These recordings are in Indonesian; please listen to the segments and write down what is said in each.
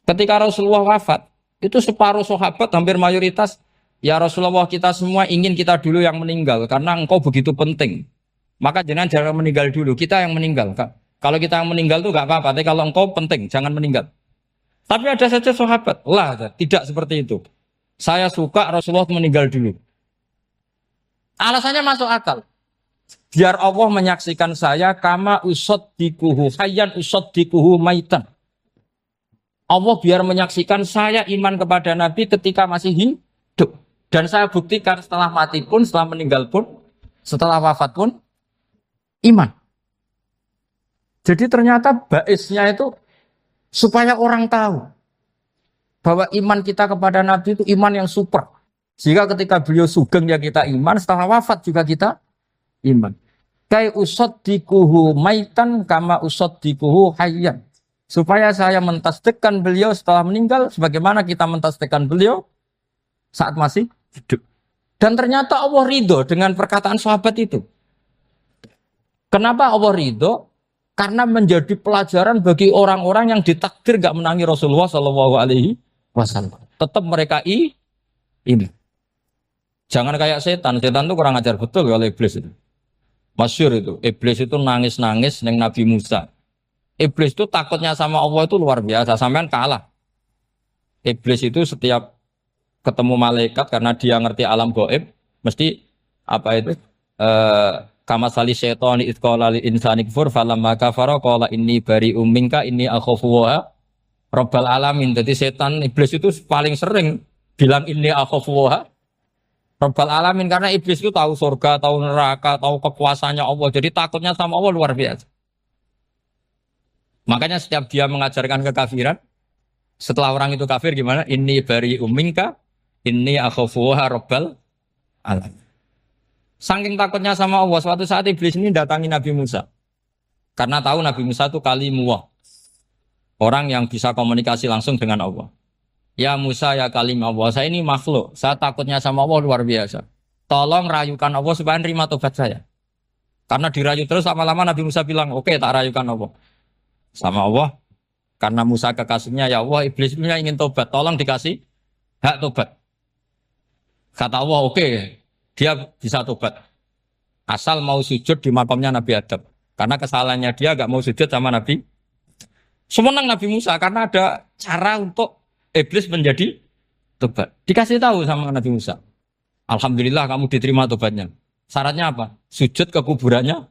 Ketika Rasulullah wafat, itu separuh sahabat hampir mayoritas, ya Rasulullah kita semua ingin kita dulu yang meninggal karena engkau begitu penting. Maka jangan meninggal dulu, kita yang meninggal. Kalau kita yang meninggal tuh gak apa-apa, tapi kalau engkau penting, jangan meninggal. Tapi ada saja sahabat, lah tidak seperti itu. Saya suka Rasulullah meninggal dulu. Alasannya masuk akal. Biar Allah menyaksikan saya kama usoddikuhu hayyan usoddikuhu maitan. Allah biar menyaksikan saya iman kepada Nabi ketika masih hidup. Dan saya buktikan setelah mati pun, setelah meninggal pun, setelah wafat pun, iman. Jadi ternyata baisnya itu supaya orang tahu bahwa iman kita kepada Nabi itu iman yang super. Jika ketika beliau sugeng ya kita iman, setelah wafat juga kita iman. Kai usoddikuhu maitan kama usoddikuhu hayyan. Supaya saya mentasdikkan beliau setelah meninggal sebagaimana kita mentasdikkan beliau saat masih hidup. Dan ternyata Allah ridho dengan perkataan sahabat itu. Kenapa Allah ridho? Karena menjadi pelajaran bagi orang-orang yang ditakdir gak menangi Rasulullah SAW. Tetap mereka ini. Jangan kayak setan. Setan itu kurang ajar betul kalau iblis itu. Masyhur itu. Iblis itu nangis-nangis neng Nabi Musa. Iblis itu takutnya sama Allah itu luar biasa. Sampean kalah. Iblis itu setiap ketemu malaikat karena dia ngerti alam gaib, mesti apa itu? Kama sali syaitani id qala lil insani kfur falamma kafara qala inni bari'um minka inni akhafu wa rabbal alamin. Jadi setan iblis itu paling sering bilang inni akhafu wa rabbal alamin karena iblis itu tahu surga, tahu neraka, tahu kekuasaannya Allah. Jadi takutnya sama Allah luar biasa. Makanya setiap dia mengajarkan kekafiran, setelah orang itu kafir gimana? Inni bari'um minka inni akhafu wa rabbal alamin. Saking takutnya sama Allah, suatu saat iblis ini datangi Nabi Musa. Karena tahu Nabi Musa itu kalimullah. Orang yang bisa komunikasi langsung dengan Allah. Ya Musa ya kalim Allah, saya ini makhluk. Saya takutnya sama Allah luar biasa. Tolong rayukan Allah supaya nerima tobat saya. Karena dirayu terus lama-lama Nabi Musa bilang, oke, tak rayukan Allah. Sama Allah. Karena Musa kekasihnya, ya Allah iblis ini ingin tobat. Tolong dikasih hak tobat. Kata Allah, oke. Dia bisa tobat. Asal mau sujud di makamnya Nabi Adam. Karena kesalahannya dia gak mau sujud sama Nabi. Semenang Nabi Musa karena ada cara untuk iblis menjadi tobat. Dikasih tahu sama Nabi Musa. Alhamdulillah kamu diterima tobatnya. Syaratnya apa? Sujud ke kuburannya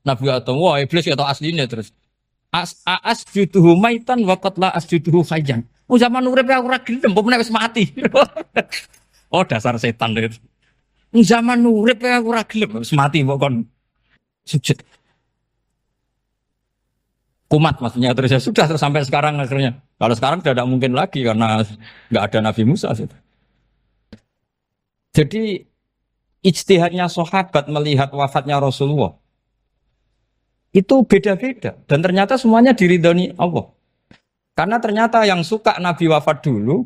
Nabi Adam. Wah iblis ya tahu aslinya terus. Asjuduhu maitan wa qatla asjuduhu hayyan. Oh zaman urip aku ora gelem, mbok nek wis mati. Oh dasar setan itu. Zaman urip aku ora gelem wis mati mbok kon sujud. Kumat maksudnya terus ya sudah terus sampai sekarang akhirnya. Kalau sekarang sudah tidak mungkin lagi karena nggak ada Nabi Musa. Jadi ijtihadnya sahabat melihat wafatnya Rasulullah itu beda-beda dan ternyata semuanya diridhoni Allah. Karena ternyata yang suka Nabi wafat dulu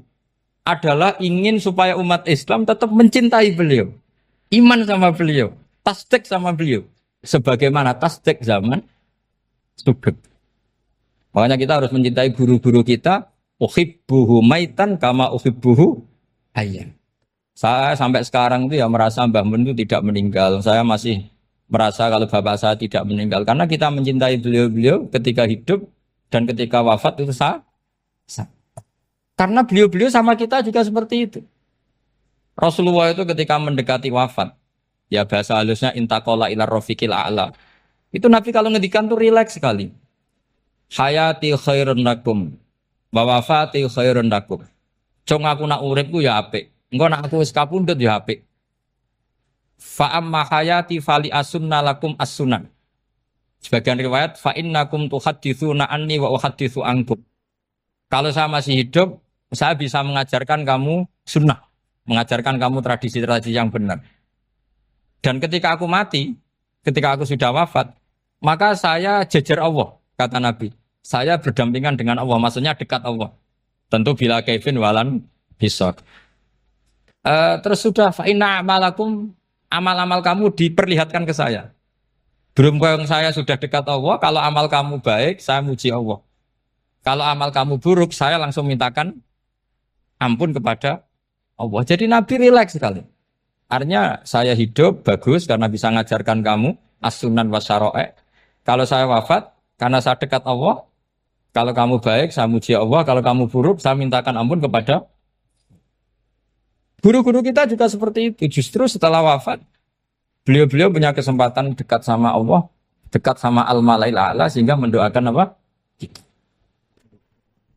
adalah ingin supaya umat Islam tetap mencintai beliau. Iman sama beliau, tasdik sama beliau. Sebagaimana tasdik zaman sugeng. Makanya kita harus mencintai guru-guru kita. Uhibbuhu maitan kama uhibbuhu hayyan. Saya sampai sekarang itu ya merasa Mbah Mun itu tidak meninggal. Saya masih merasa kalau bapak saya tidak meninggal. Karena kita mencintai beliau-beliau ketika hidup dan ketika wafat itu sah. Karena beliau-beliau sama kita juga seperti itu. Rasulullah itu ketika mendekati wafat, ya bahasa halusnya intaqala ila rafiqil a'la. Itu Nabi kalau ngedikan tuh rileks sekali. Hayati khairun lakum wa wafati khairun lakum. Cung aku nak uripku ya apik. Engko nak aku wis kapundhut ya apik. Fa amma hayati fali asunna lakum as-sunan. Sebagian riwayat fa innakum tuhadditsuna anni wa uhadditsu ankum. Kalau saya masih hidup, saya bisa mengajarkan kamu sunnah, mengajarkan kamu tradisi-tradisi yang benar. Dan ketika aku mati, ketika aku sudah wafat, maka saya jejer Allah, kata Nabi. Saya berdampingan dengan Allah, maksudnya dekat Allah. Tentu bila kaifin walan hisab. Terus sudah fa'inna amalakum, amal-amal kamu diperlihatkan ke saya. Berhubung saya sudah dekat Allah, kalau amal kamu baik, saya muji Allah. Kalau amal kamu buruk, saya langsung mintakan ampun kepada Allah. Jadi Nabi rileks sekali. Artinya saya hidup bagus karena bisa ngajarkan kamu as-sunan wasyara'i. Kalau saya wafat karena saya dekat Allah. Kalau kamu baik, saya muji Allah. Kalau kamu buruk, saya mintakan ampun kepada guru-guru kita juga seperti itu. Justru setelah wafat, beliau-beliau punya kesempatan dekat sama Allah, dekat sama Al-Malail A'la sehingga mendoakan apa?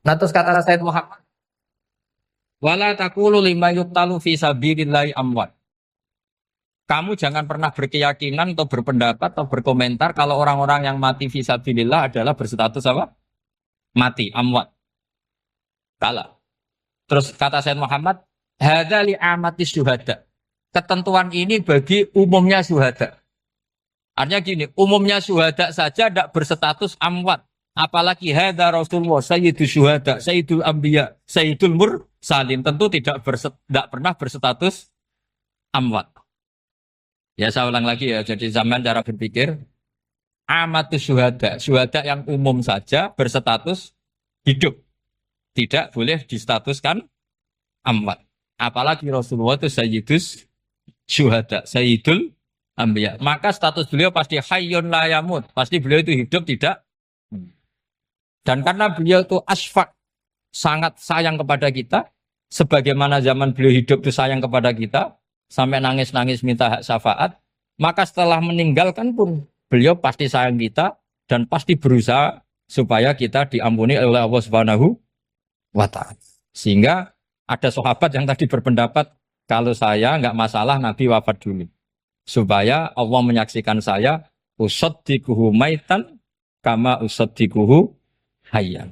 Nah terus kata Sayyid Muhammad, wala taqulu lima yuqtalu fi sabilillahi amwat. Kamu jangan pernah berkeyakinan atau berpendapat atau berkomentar kalau orang-orang yang mati fi sabilillah adalah berstatus apa? Mati, amwat. Kalah. Terus kata Sayyid Muhammad, hadza li amatis syuhada. Ketentuan ini bagi umumnya syuhada. Artinya gini, umumnya syuhada saja tidak berstatus amwat. Apalagi hadza Rasulullah, sayyidul syuhada, sayyidul anbiya, sayyidul mursalin. Tentu tidak pernah berstatus amwat. Ya saya ulang lagi ya, jadi zaman cara berpikir, amatus syuhada, syuhada yang umum saja berstatus hidup. Tidak boleh distatuskan amwat. Apalagi Rasulullah itu sayyidus syuhada, sayyidul anbiya. Maka status beliau pasti hayyun la yamut. Pasti beliau itu hidup tidak. Dan karena beliau itu asfaq, sangat sayang kepada kita, sebagaimana zaman beliau hidup itu sayang kepada kita, sampai nangis-nangis minta hak syafaat, maka setelah meninggalkan pun beliau pasti sayang kita dan pasti berusaha supaya kita diampuni oleh Allah Subhanahu wa ta'ala. Sehingga ada sahabat yang tadi berpendapat kalau saya nggak masalah Nabi wafat dulu. Supaya Allah menyaksikan saya usaddiquhu maitan kama usaddiquhu hayyan.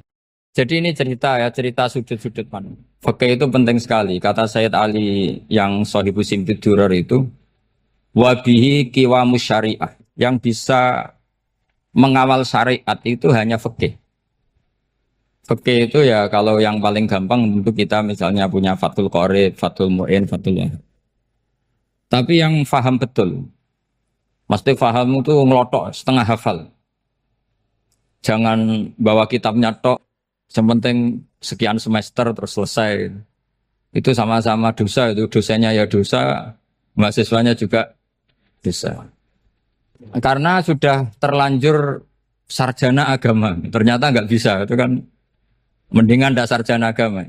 Jadi ini cerita ya, cerita sudut-sudut mana. Fikih itu penting sekali. Kata Sayyid Ali yang Shahibu Simtud Durar itu, wabihi qiwamus syariah. Yang bisa mengawal syariat itu hanya fikih. Fikih itu ya kalau yang paling gampang untuk kita misalnya punya Fathul Qorib, Fathul Mu'in, Fathul Wahab. Tapi yang faham betul, mesti faham itu ngelotok setengah hafal. Jangan bawa kitabnya tok, yang penting sekian semester terus selesai. Itu sama-sama dosa, itu dosanya ya dosa, mahasiswanya juga dosa. Karena sudah terlanjur sarjana agama, ternyata nggak bisa, itu kan mendingan ndak sarjana agama.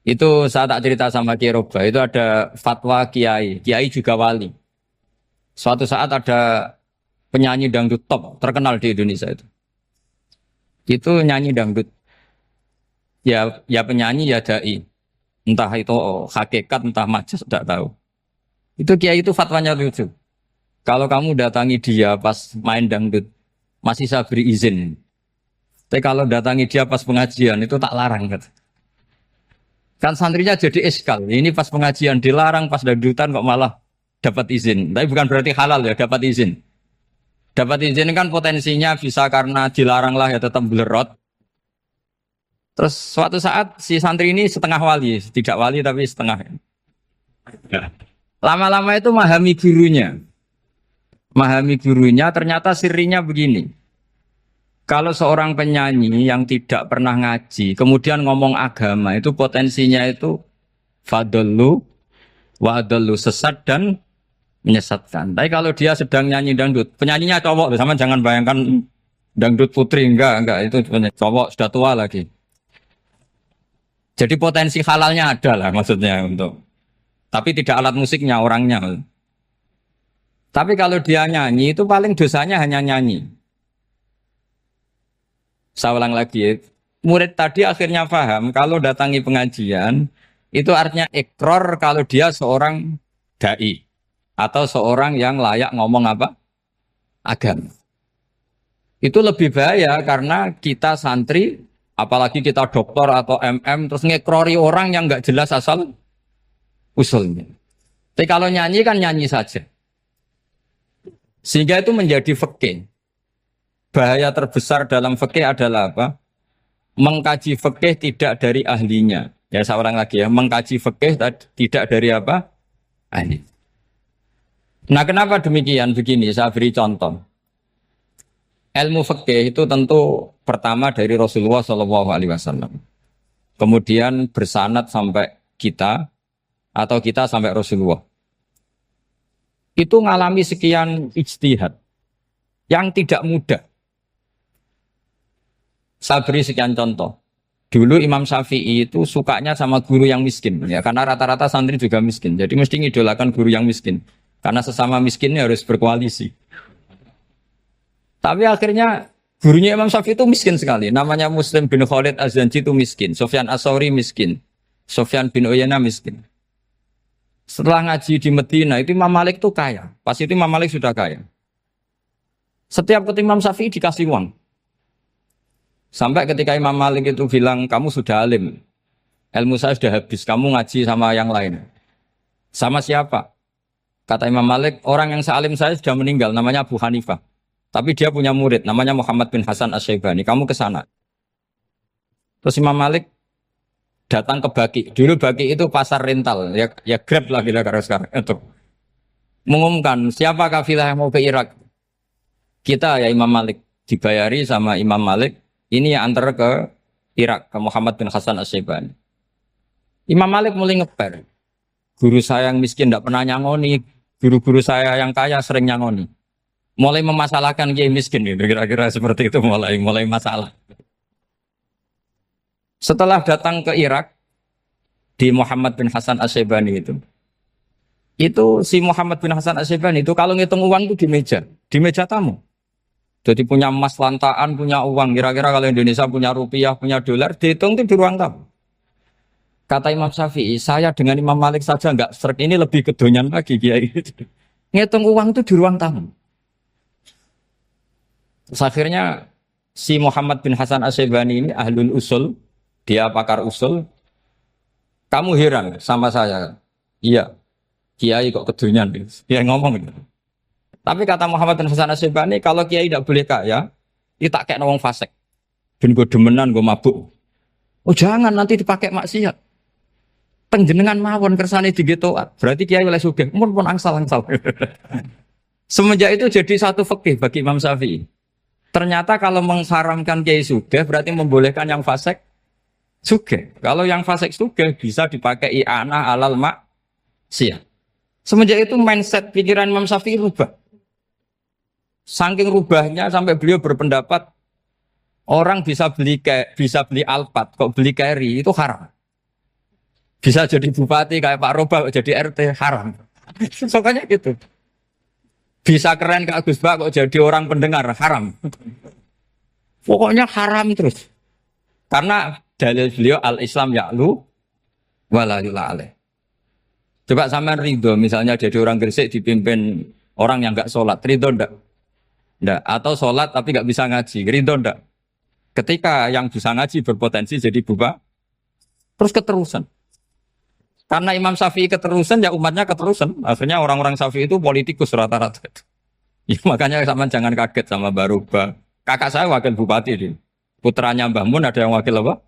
Itu saya tak cerita sama Kiai Roba, itu ada fatwa kiai, kiai juga wali. Suatu saat ada penyanyi dangdut top terkenal di Indonesia itu. Itu nyanyi dangdut. Ya penyanyi ya dai. Entah itu hakikat entah majas tidak tahu. Itu kiai itu fatwanya lucu. Kalau kamu datangi dia pas main dangdut masih saya beri izin. Tapi kalau datangi dia pas pengajian itu tak larang kan. Kan santrinya jadi eskal. Ini pas pengajian dilarang, pas dangdutan kok malah dapat izin. Tapi bukan berarti halal ya, dapat izin. Dapat izin kan potensinya bisa karena dilarang lah ya tetap belerot. Terus suatu saat si santri ini setengah wali, tidak wali tapi setengah. Lama-lama itu memahami gurunya. Memahami gurunya ternyata sirinya begini. Kalau seorang penyanyi yang tidak pernah ngaji, kemudian ngomong agama, itu potensinya itu fadallu wa adallu, sesat dan menyesatkan. Tapi kalau dia sedang nyanyi dangdut, penyanyinya cowok, sama jangan bayangkan dangdut putri, enggak, itu cowok sudah tua lagi. Jadi potensi halalnya ada lah maksudnya untuk. Tapi tidak alat musiknya, orangnya. Tapi kalau dia nyanyi, itu paling dosanya hanya nyanyi. Saya ulang lagi ya. Murid tadi akhirnya paham, kalau datangi pengajian, itu artinya ikrar kalau dia seorang da'i. Atau seorang yang layak ngomong apa? Agama. Itu lebih bahaya karena kita santri, apalagi kita doktor atau MM, terus ngekrori orang yang nggak jelas asal usulnya. Tapi kalau nyanyi kan nyanyi saja. Sehingga itu menjadi fikih. Bahaya terbesar dalam fikih adalah apa? Mengkaji fikih tidak dari ahlinya. Ya saya ulang lagi ya, mengkaji fikih tidak dari apa? Ahli. Nah kenapa demikian? Begini, saya beri contoh. Ilmu fikih itu tentu pertama dari Rasulullah Shallallahu Alaihi Wasallam. Kemudian bersanad sampai kita atau kita sampai Rasulullah. Itu ngalami sekian ijtihad yang tidak mudah. Saya beri sekian contoh. Dulu Imam Syafi'i itu sukanya sama guru yang miskin, ya karena rata-rata santri juga miskin. Jadi mesti ngidolakan guru yang miskin, karena sesama miskinnya harus berkoalisi. Tapi akhirnya gurunya Imam Syafi'i itu miskin sekali. Namanya Muslim bin Khalid Az-Zanji itu miskin, Sufyan As-Tsauri miskin, Sufyan bin Uyainah miskin. Setelah ngaji di Medina itu Imam Malik itu kaya. Pas itu Imam Malik sudah kaya. Setiap ketemu Imam Syafi'i dikasih uang. Sampai ketika Imam Malik itu bilang, kamu sudah alim, ilmu saya sudah habis, kamu ngaji sama yang lain. Sama siapa? Kata Imam Malik, orang yang sealim saya sudah meninggal, namanya Abu Hanifah. Tapi dia punya murid, namanya Muhammad bin Hasan Asy-Syaibani, kamu ke sana. Terus Imam Malik datang ke Baki. Dulu Baki itu pasar rental, ya Grab lah kira-kira sekarang. Itu mengumumkan, siapa kafilah yang mau ke Irak? Kita ya Imam Malik, dibayari sama Imam Malik. Ini yang antar ke Irak, ke Muhammad bin Hasan Asy-Syaibani. Imam Malik mulai ngeper. Guru saya yang miskin tidak pernah nyangoni, guru-guru saya yang kaya sering nyangoni. Mulai memasalahkan kiai miskin, gitu. Kira-kira seperti itu mulai masalah. Setelah datang ke Irak, di Muhammad bin Hasan Asy-Syaibani itu si Muhammad bin Hasan Asy-Syaibani itu kalau ngitung uang itu di meja tamu. Jadi punya emas lantaan, punya uang. Kira-kira kalau Indonesia punya rupiah, punya dolar, dihitung itu di ruang tamu. Kata Imam Syafi'i, saya dengan Imam Malik saja enggak seret, ini lebih kedonyan lagi kiai. Ngitung uang itu di ruang tamu. Terus akhirnya si Muhammad bin Hasan Asy-Syaibani ini ahlul usul, dia pakar usul. Kamu heran sama saya? Iya, kiai kok kedonyan. Dia ngomong gitu. Tapi kata Muhammad bin Hasan Asy-Syaibani, kalau kiai tidak boleh kaya, itu tak kayak wong fasik. Ben gue demenan, gue mabuk. Oh jangan, nanti dipakai maksiat. Penjenengan mawon kersane digetoat. Berarti kiai oleh sugih. Mun pun angsal-angsal. Semenjak itu jadi satu fikih bagi Imam Syafi'i. Ternyata kalau mengharamkan kiai sugih, berarti membolehkan yang fasik sugih. Kalau yang fasik sugih bisa dipakai i'anah alal maksiat. Semenjak itu mindset pikiran Imam Syafi'i rubah. Saking rubahnya sampai beliau berpendapat orang bisa beli Alphard, kok beli carry itu haram. Bisa jadi bupati kayak Pak Roba, kok jadi RT haram. Soalnya gitu. Bisa keren Kak Gus Ba, kok jadi orang pendengar haram. Pokoknya haram terus. Karena dalil beliau al-Islam ya'lu wala yula alaih. Coba sampean ridho misalnya jadi orang Gresik dipimpin orang yang enggak sholat, ridho enggak? Nggak, atau sholat tapi nggak bisa ngaji, ridho nggak? Ketika yang bisa ngaji berpotensi jadi buba, terus keterusan. Karena Imam Syafi'i keterusan, ya umatnya keterusan. Akhirnya orang-orang Syafi'i itu politikus rata-rata. Ya, makanya sama jangan kaget sama Baruba. Kakak saya wakil bupati, dia. Putranya Mbah Mun ada yang wakil apa?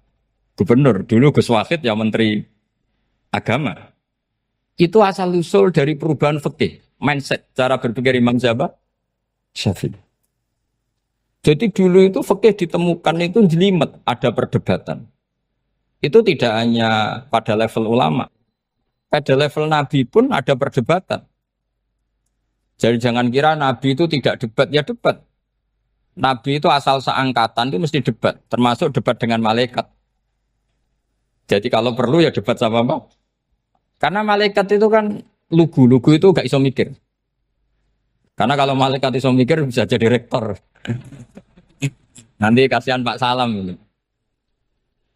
Gubernur. Dulu Gus Wahid ya menteri agama. Itu asal usul dari perubahan fikih, mindset, cara berpikir Imam Syafi'i. Jadi dulu itu fikih ditemukan itu jelimet, ada perdebatan. Itu tidak hanya pada level ulama. Pada level Nabi pun ada perdebatan. Jadi jangan kira Nabi itu tidak debat, ya debat. Nabi itu asal seangkatan itu mesti debat, termasuk debat dengan malaikat. Jadi kalau perlu ya debat sama apa? Karena malaikat itu kan lugu itu gak iso mikir. Karena kalau malaikat iso mikir bisa jadi rektor. Nanti kasihan Pak Salam gitu.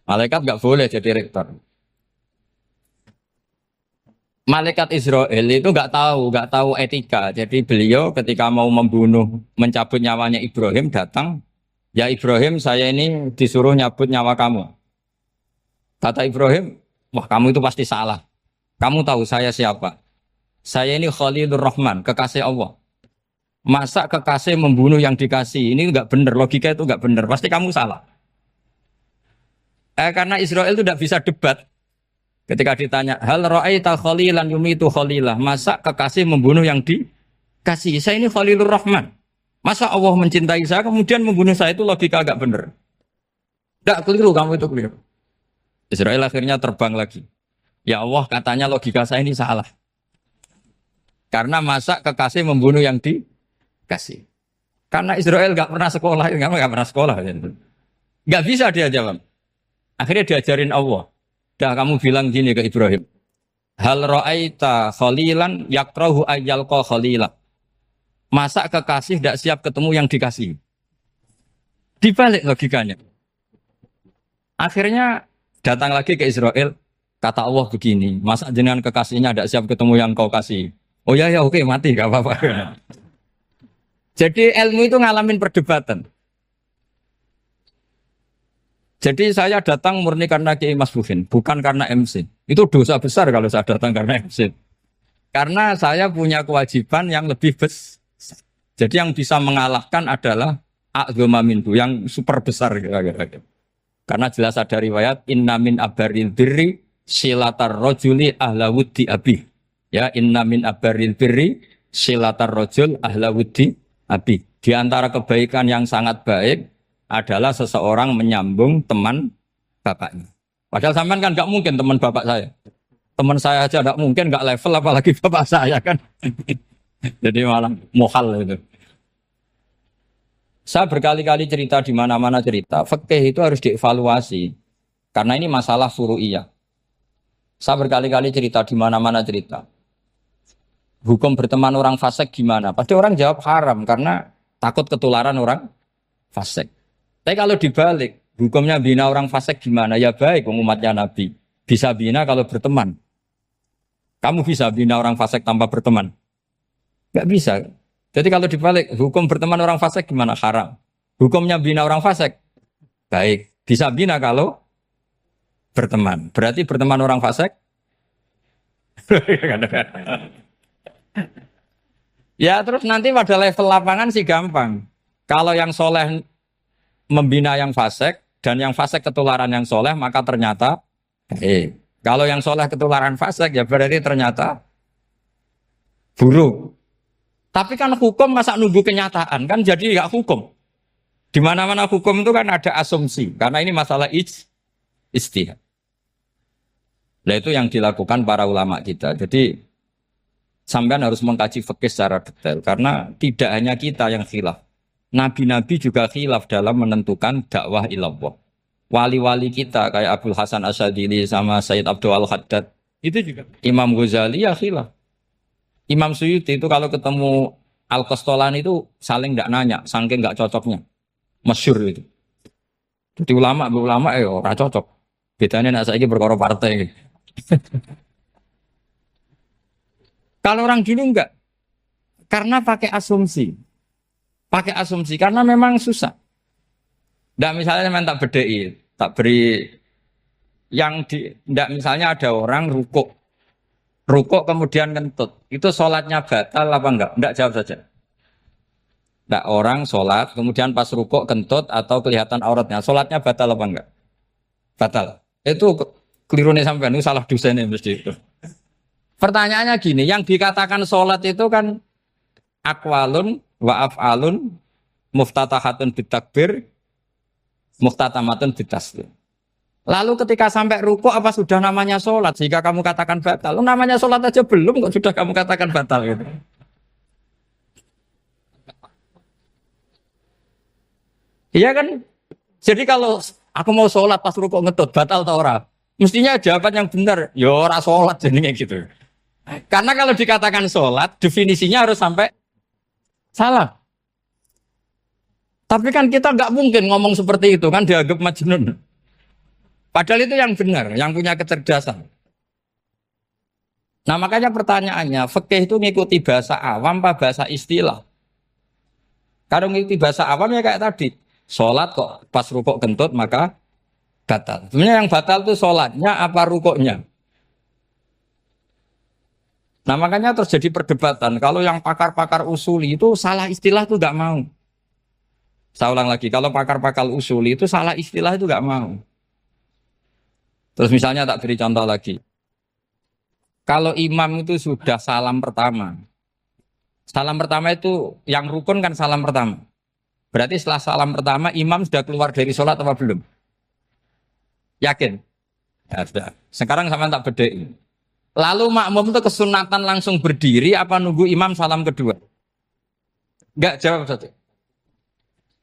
Malaikat nggak boleh jadi rektor. Malaikat Israel itu nggak tahu etika. Jadi beliau ketika mau membunuh, mencabut nyawanya Ibrahim datang, ya Ibrahim saya ini disuruh nyabut nyawa kamu. Kata Ibrahim, wah kamu itu pasti salah. Kamu tahu saya siapa? Saya ini Khalilur Rahman, kekasih Allah. Masa kekasih membunuh yang dikasih? Ini enggak benar, logika itu enggak benar. Pasti kamu salah. Karena Israel itu tidak bisa debat. Ketika ditanya, hal ra'aita khalilan yumitu khalilah, masa kekasih membunuh yang dikasih? Saya ini Khalilur Rahman. Masa Allah mencintai saya kemudian membunuh saya, itu logika agak bener. Tidak keliru, kamu itu keliru. Israel akhirnya terbang lagi. Ya Allah, katanya logika saya ini salah. Karena masa kekasih membunuh yang dikasih. Karena Israel nggak pernah sekolah, nggak pernah sekolah. Nggak bisa dia jawab. Akhirnya diajarin Allah. Dah kamu bilang gini ke Ibrahim. Hal ra'aita khalilan yakrahu ayyalqa khalila. Masa kekasih tidak siap ketemu yang dikasih. Dibalik logikanya. Akhirnya datang lagi ke Israel. Kata Allah begini. Masa jenengan kekasihnya tidak siap ketemu yang kau kasih. Oh ya ya oke mati gak apa-apa. Jadi ilmu itu ngalamin perdebatan. Jadi saya datang murni karena Kiai Mas Buhin, bukan karena MC. Itu dosa besar kalau saya datang karena MC. Karena saya punya kewajiban yang lebih besar. Jadi yang bisa mengalahkan adalah a'dzama minhu, yang super besar. Karena jelas ada riwayat inna min abaril birri silatar rojuli ahla wuddi abi. Ya, inna min abaril birri silatar rojul ahla wuddi abi. Di antara kebaikan yang sangat baik adalah seseorang menyambung teman bapaknya. Padahal sampean kan nggak mungkin teman bapak saya. Teman saya aja nggak mungkin, nggak level apalagi bapak saya kan. Jadi malah mohal itu. Saya berkali-kali cerita di mana-mana cerita. Fikih itu harus dievaluasi. Karena ini masalah furu'iyah. Saya berkali-kali cerita di mana-mana cerita. Hukum berteman orang fasik gimana? Pasti orang jawab haram karena takut ketularan orang fasik. Tapi kalau dibalik, hukumnya bina orang fasik gimana? Ya baik, umatnya Nabi. Bisa bina kalau berteman. Kamu bisa bina orang fasik tanpa berteman? Gak bisa. Jadi kalau dibalik, hukum berteman orang fasik gimana? Haram. Hukumnya bina orang fasik? Baik. Bisa bina kalau berteman. Berarti berteman orang fasik? Ya terus nanti pada level lapangan sih gampang. Kalau yang soleh membina yang fasik dan yang fasik ketularan yang soleh, maka ternyata kalau yang soleh ketularan fasik ya berarti ternyata buruk. Tapi kan hukum masa nunggu kenyataan kan jadi nggak hukum. Di mana-mana hukum itu kan ada asumsi karena ini masalah ijtihad. Nah itu yang dilakukan para ulama kita. Jadi sampean harus mengkaji fikih secara detail karena tidak hanya kita yang khilaf. Nabi-nabi juga khilaf dalam menentukan dakwah ilallah. Wali-wali kita kayak Abdul Hasan Asyadili sama Sayyid Abdul Al-Haddad itu juga. Imam Ghazali ya khilaf. Imam Suyuti itu kalau ketemu Al-Qastolani itu saling tidak nanya, saking nggak cocoknya. Masyhur itu. Jadi ulama ora cocok. Bedanya nak saiki perkara partai. Kalau orang dulu enggak. Karena pakai asumsi. Pakai asumsi karena memang susah. Enggak misalnya memang tak bedai, tak beri yang di enggak misalnya ada orang rukuk kemudian kentut. Itu sholatnya batal apa enggak? Enggak, jawab saja. Enggak, orang sholat kemudian pas rukuk kentut atau kelihatan auratnya, sholatnya batal apa enggak? Batal. Itu keliru nih sampean, itu salah dosennya mesti itu. Pertanyaannya gini, yang dikatakan sholat itu kan aqwalun wa af'alun muftatahatun bitakbir muftatamatun bitaslim. Lalu ketika sampai rukuk apa sudah namanya sholat? Jika kamu katakan batal, namanya sholat aja belum kok sudah kamu katakan batal gitu. Iya kan? Jadi kalau aku mau sholat pas rukuk ngetut batal atau ora? Mestinya jawaban yang benar, ya ora sholat jadinya gitu. Karena kalau dikatakan sholat, definisinya harus sampai salah. Tapi kan kita nggak mungkin ngomong seperti itu kan dianggap majnun. Padahal itu yang benar, yang punya kecerdasan. Nah makanya pertanyaannya, fikih itu ngikuti bahasa awam apa bahasa istilah? Kalau ngikuti bahasa awam ya kayak tadi, sholat kok pas rukuk kentut maka batal. Sebenarnya yang batal itu sholatnya apa rukuknya? Nah makanya terjadi perdebatan. Kalau yang pakar-pakar usuli itu salah istilah itu nggak mau. Saya ulang lagi, kalau pakar-pakar usuli itu salah istilah itu nggak mau. Terus misalnya tak beri contoh lagi. Kalau imam itu sudah salam pertama, Salam pertama itu yang rukun kan salam pertama. Berarti setelah salam pertama imam sudah keluar dari sholat apa belum? Yakin? Ya sudah. Sekarang sama tak bedain. Lalu makmum itu kesunatan langsung berdiri apa nunggu imam salam kedua? Enggak, jawab satu.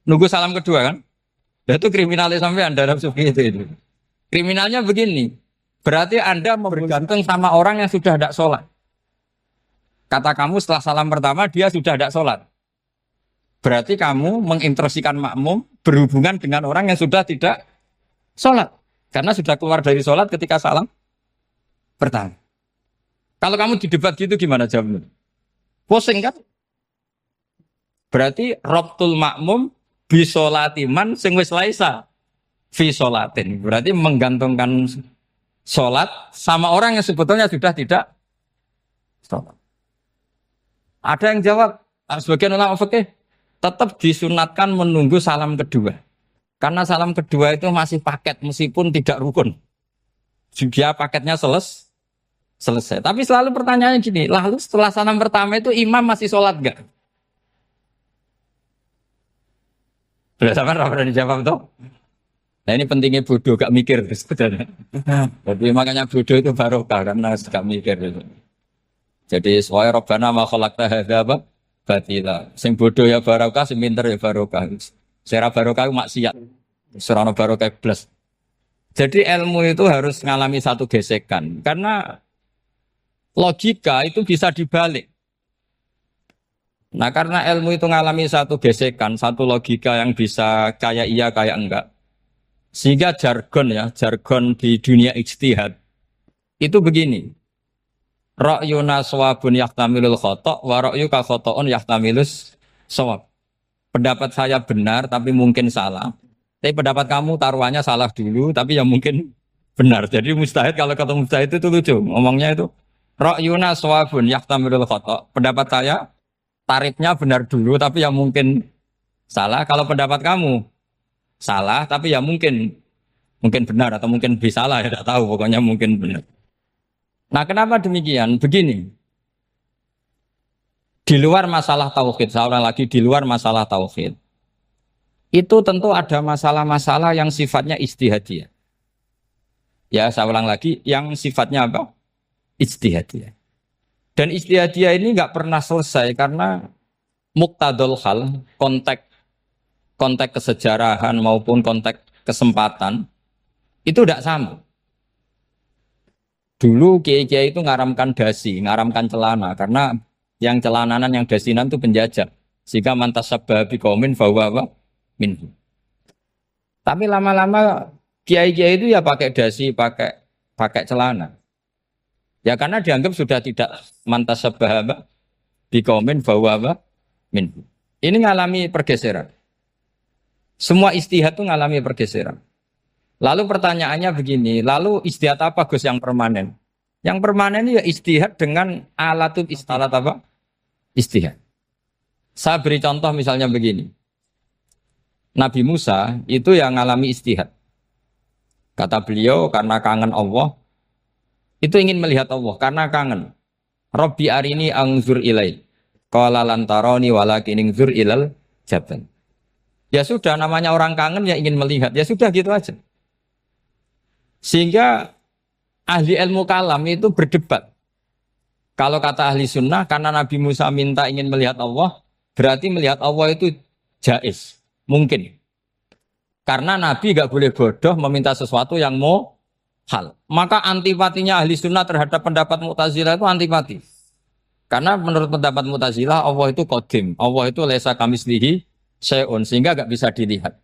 Nunggu salam kedua kan? Nah, itu kriminalnya sampai Anda seperti itu. Kriminalnya begini. Berarti Anda mau bergantung sama orang yang sudah tidak sholat. Kata kamu setelah salam pertama dia sudah tidak sholat. Berarti kamu mengintersikan makmum berhubungan dengan orang yang sudah tidak sholat. Karena sudah keluar dari sholat ketika salam pertama. Kalau kamu di debat gitu gimana jawabnya? Pusing kan? Berarti robtul makmum bisolatiman sing wis laisa fi sholatin. Berarti menggantungkan sholat sama orang yang sebetulnya sudah tidak sholat. Ada yang jawab, sebagian ulama fikih tetap disunatkan menunggu salam kedua. Karena salam kedua itu masih paket meskipun tidak rukun. Dia paketnya selesai. Tapi selalu pertanyaannya gini, lalu setelah salam pertama itu imam masih sholat gak? Sudah sama pernah dijawab tuh? Nah ini pentingnya bodoh gak mikir sebenarnya. Jadi makanya bodoh itu barokah karena gak mikir. Jadi soalnya Rabbana ma khalaqta hadza apa? Batila. Sing bodoh ya barokah, sing pinter ya barokah. Sera barokah maksiat. Serana barokah plus. Jadi ilmu itu harus mengalami satu gesekan karena logika itu bisa dibalik. Nah karena ilmu itu mengalami satu gesekan, satu logika yang bisa kayak iya kayak enggak. Sehingga jargon di dunia ijtihad itu begini. Ra'yuna shawabun yahtamilul khata' wa ra'yuka khata'un yahtamilus shawab. Pendapat saya benar tapi mungkin salah. Tapi pendapat kamu taruhannya salah dulu tapi ya mungkin benar. Jadi mustahid kalau kata mustahid itu lucu. Ngomongnya itu ra'yuna shawabun yahtamilul khata'. Pendapat saya tarifnya benar dulu tapi ya mungkin salah. Kalau pendapat kamu salah tapi ya mungkin benar atau mungkin bisa salah ya tidak tahu pokoknya mungkin benar. Nah, kenapa demikian? Begini. Di luar masalah tauhid, saya ulang lagi di luar masalah tauhid. Itu tentu ada masalah-masalah yang sifatnya ijtihadiyah. Ya, saya ulang lagi yang sifatnya apa? Ijtihadiyah. Dan ijtihadiyah ini nggak pernah selesai karena muqtadul hal, konteks kesejarahan maupun konteks kesempatan itu tidak sama. Dulu kiai-kiai itu ngaramkan dasi, ngaramkan celana karena yang celananan yang dasinan itu penjajah. Sehingga mantas sabah biqaumin bahwa minhu. Tapi lama-lama kiai-kiai itu ya pakai dasi, pakai celana. Ya karena dianggap sudah tidak mantas sabah biqaumin bahwa minhu. Ini ngalami pergeseran. Semua istihad itu ngalami pergeseran. Lalu pertanyaannya begini, lalu istihad apa Gus yang permanen? Yang permanen ya istihad dengan alatut istihad apa? Istihad. Saya beri contoh misalnya begini. Nabi Musa itu yang ngalami istihad. Kata beliau karena kangen Allah, itu ingin melihat Allah karena kangen. Rabbi arini angzur ilai. Qala lan tarani walakin ingzur ilal jabal. Ya sudah namanya orang kangen ya ingin melihat. Ya sudah gitu aja. Sehingga ahli ilmu kalam itu berdebat. Kalau kata ahli sunnah, karena Nabi Musa minta ingin melihat Allah, berarti melihat Allah itu jaiz, mungkin. Karena Nabi gak boleh bodoh meminta sesuatu yang mau hal. Maka antipatinya ahli sunnah terhadap pendapat Mu'tazilah itu antipati. Karena menurut pendapat Mu'tazilah, Allah itu qadim, Allah itu laisa kamislihi syai'un, sehingga gak bisa dilihat.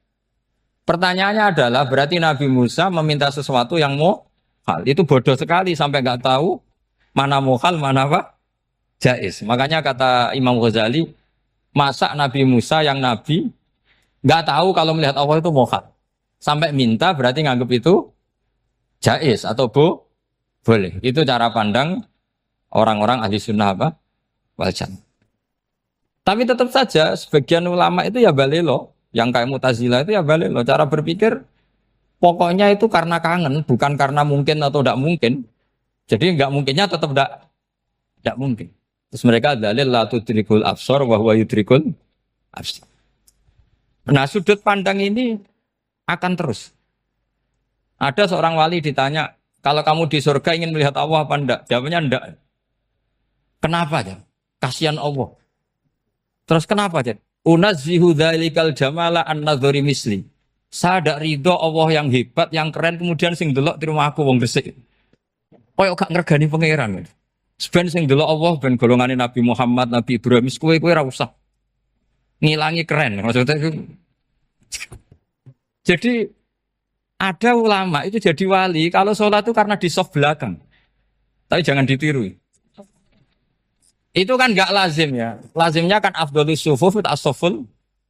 Pertanyaannya adalah berarti Nabi Musa meminta sesuatu yang mau hal. Itu bodoh sekali sampai nggak tahu mana mau hal, mana apa jaiz. Makanya kata Imam Ghazali, masa Nabi Musa yang Nabi nggak tahu kalau melihat Allah itu mau hal. Sampai minta berarti nganggap itu jaiz atau boleh. Itu cara pandang orang-orang ahli sunnah apa? Wal jannah. Tapi tetap saja sebagian ulama itu ya balelo. Yang kayak Mu'tazilah itu ya balik loh. Cara berpikir pokoknya itu karena kangen, bukan karena mungkin atau tidak mungkin. Jadi nggak mungkinnya tetap tidak mungkin. Terus mereka dalil la tudrikul absar wa huwa yudrikul absar. Nah, sudut pandang ini akan terus. Ada seorang wali ditanya, kalau kamu di surga ingin melihat Allah apa enggak? Jawabnya enggak. Kenapa ya? Kasihan Allah. Terus kenapa ya? Unazzihu dzalikal jamala an nadhari misli. Saya tidak ridho Allah yang hebat, yang keren, kemudian sing delok di rumah aku wong resik. Koyok gak ngergani pangeran. Sebenarnya sing delok Allah ben golongane Nabi Muhammad, Nabi Ibrahim, kowe ra usah ngilangi keren. Maksudnya itu. Jadi ada ulama itu jadi wali kalau sholat itu karena di soft belakang. Tapi jangan ditiru. Itu kan nggak lazim ya. Lazimnya kan afdhalus sufuf as-saful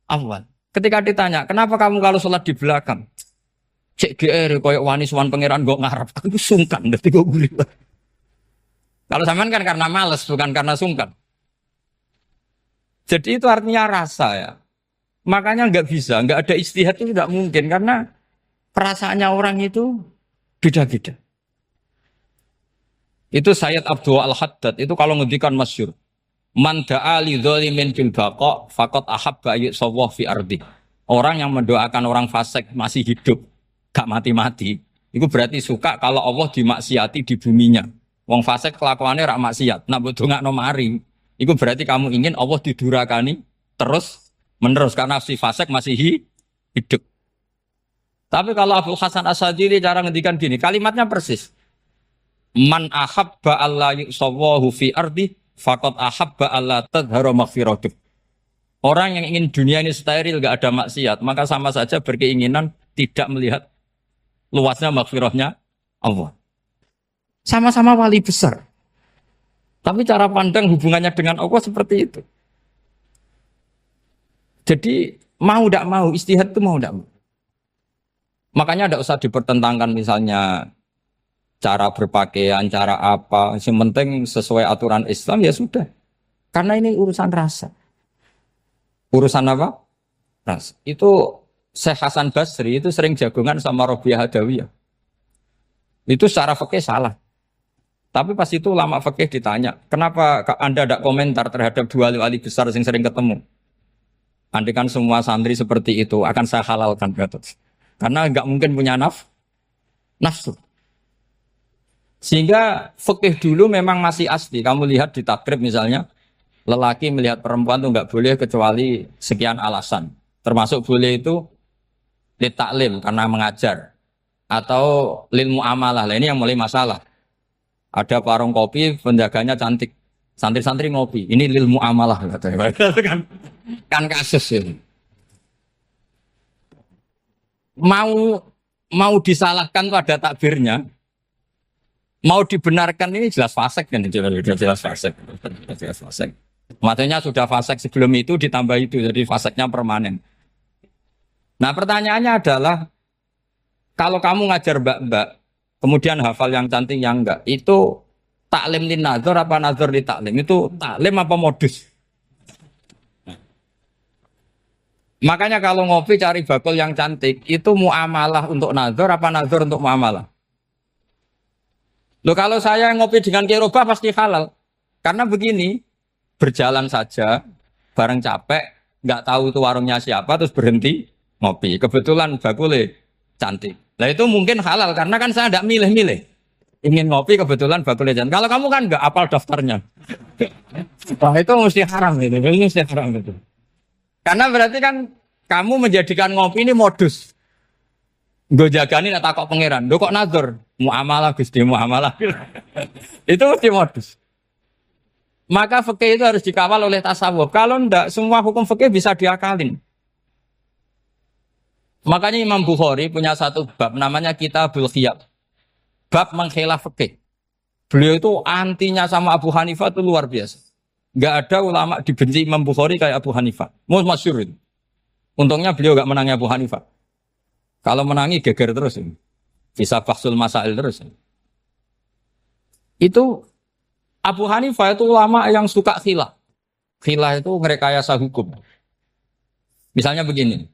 awal. Ketika ditanya, kenapa kamu kalau sholat di belakang? Cek GR koyok wani suwan pangeran gak ngarep. Aku sungkan dadi kok gulit. Kalau sampean kan karena males, bukan karena sungkan. Jadi itu artinya rasa ya. Makanya nggak bisa, nggak ada ijtihad itu tidak mungkin karena perasaannya orang itu beda-beda. Itu Sayyid Abdul Al-Haddad itu kalau ngendikan masyhur. Man da'a li dzalimin bil baqa faqad ahabba yusawwah fi ardi. Orang yang mendoakan orang fasik masih hidup, gak mati-mati, itu berarti suka kalau Allah dimaksiati di buminya. Wong fasik kelakuannya rak maksiat, nak mbok dongakno mari. Itu berarti kamu ingin Allah didurakani terus menerus karena si fasik masih hidup. Tapi kalau Abu Hasan As-Sadili cara ngendikan gini, kalimatnya persis. Man ahabba alla yusawwahu fi ardi faqad ahabba alla tadhharu maghfiratuh. Orang yang ingin dunia ini steril gak ada maksiat, maka sama saja berkeinginan tidak melihat luasnya maghfirahnya Allah. Sama-sama wali besar. Tapi cara pandang hubungannya dengan Allah seperti itu. Jadi mau tidak mau, ijtihad itu mau tidak mau. Makanya tidak usah dipertentangkan misalnya cara berpakaian, cara apa. Yang penting sesuai aturan Islam ya sudah. Karena ini urusan rasa. Urusan apa? Rasa. Itu Syekh Hasan Basri itu sering jagongan sama Robiah Hadawiyah. Itu secara fikih salah. Tapi pas itu ulama fikih ditanya, kenapa Anda tidak komentar terhadap dua wali besar yang sering ketemu? Andai kan semua santri seperti itu akan saya halalkan, Gatot. Karena nggak mungkin punya nafsu. Sehingga fikih dulu memang masih asli. Kamu lihat di takrib misalnya, lelaki melihat perempuan itu nggak boleh kecuali sekian alasan. Termasuk boleh itu li taklim karena mengajar atau lil muamalah. Lah ini yang mulai masalah. Ada warung kopi, penjaganya cantik. Santri-santri ngopi. Ini lil muamalah katanya. kan kasus ini. Mau disalahkan tuh ada takbirnya. Mau dibenarkan ini jelas fasik kan, jelas fasik. Jelas fasik. Maksudnya sudah fasik sebelum itu ditambah itu, jadi fasiknya permanen. Nah pertanyaannya adalah, kalau kamu ngajar mbak-mbak, kemudian hafal yang cantik yang enggak, itu taklim lin nazar apa nazar li taklim? Itu taklim apa modus? Makanya kalau ngopi cari bakul yang cantik, itu muamalah untuk nazar apa nazar untuk muamalah? Loh kalau saya ngopi dengan kirobah pasti halal. Karena begini, berjalan saja, bareng capek, nggak tahu itu warungnya siapa, terus berhenti ngopi. Kebetulan bakulnya cantik. Nah itu mungkin halal, karena kan saya nggak milih-milih. Ingin ngopi kebetulan bakulnya cantik. Kalau kamu kan nggak apal daftarnya. Wah itu mesti haram itu, mesti haram itu. Karena berarti kan kamu menjadikan ngopi ini modus. Gue jagani nak takok pangeran. Lo kok nazar? Muamalah Gusti, muamalah. Itu mesti modus. Maka fikih itu harus dikawal oleh tasawuf. Kalau ndak, semua hukum fikih bisa diakalin. Makanya Imam Bukhari punya satu bab namanya Kitabul Khiyab. Bab mengkhilaf fikih. Beliau itu antinya sama Abu Hanifah itu luar biasa. Nggak ada ulama dibenci Imam Bukhari kayak Abu Hanifah. Masyhur itu. Untungnya beliau nggak menangi Abu Hanifah. Kalau menangi geger terus. Bisa bahsul masail terus. Itu Abu Hanifah itu ulama yang suka khilaf. Khilaf itu merekayasa hukum. Misalnya begini.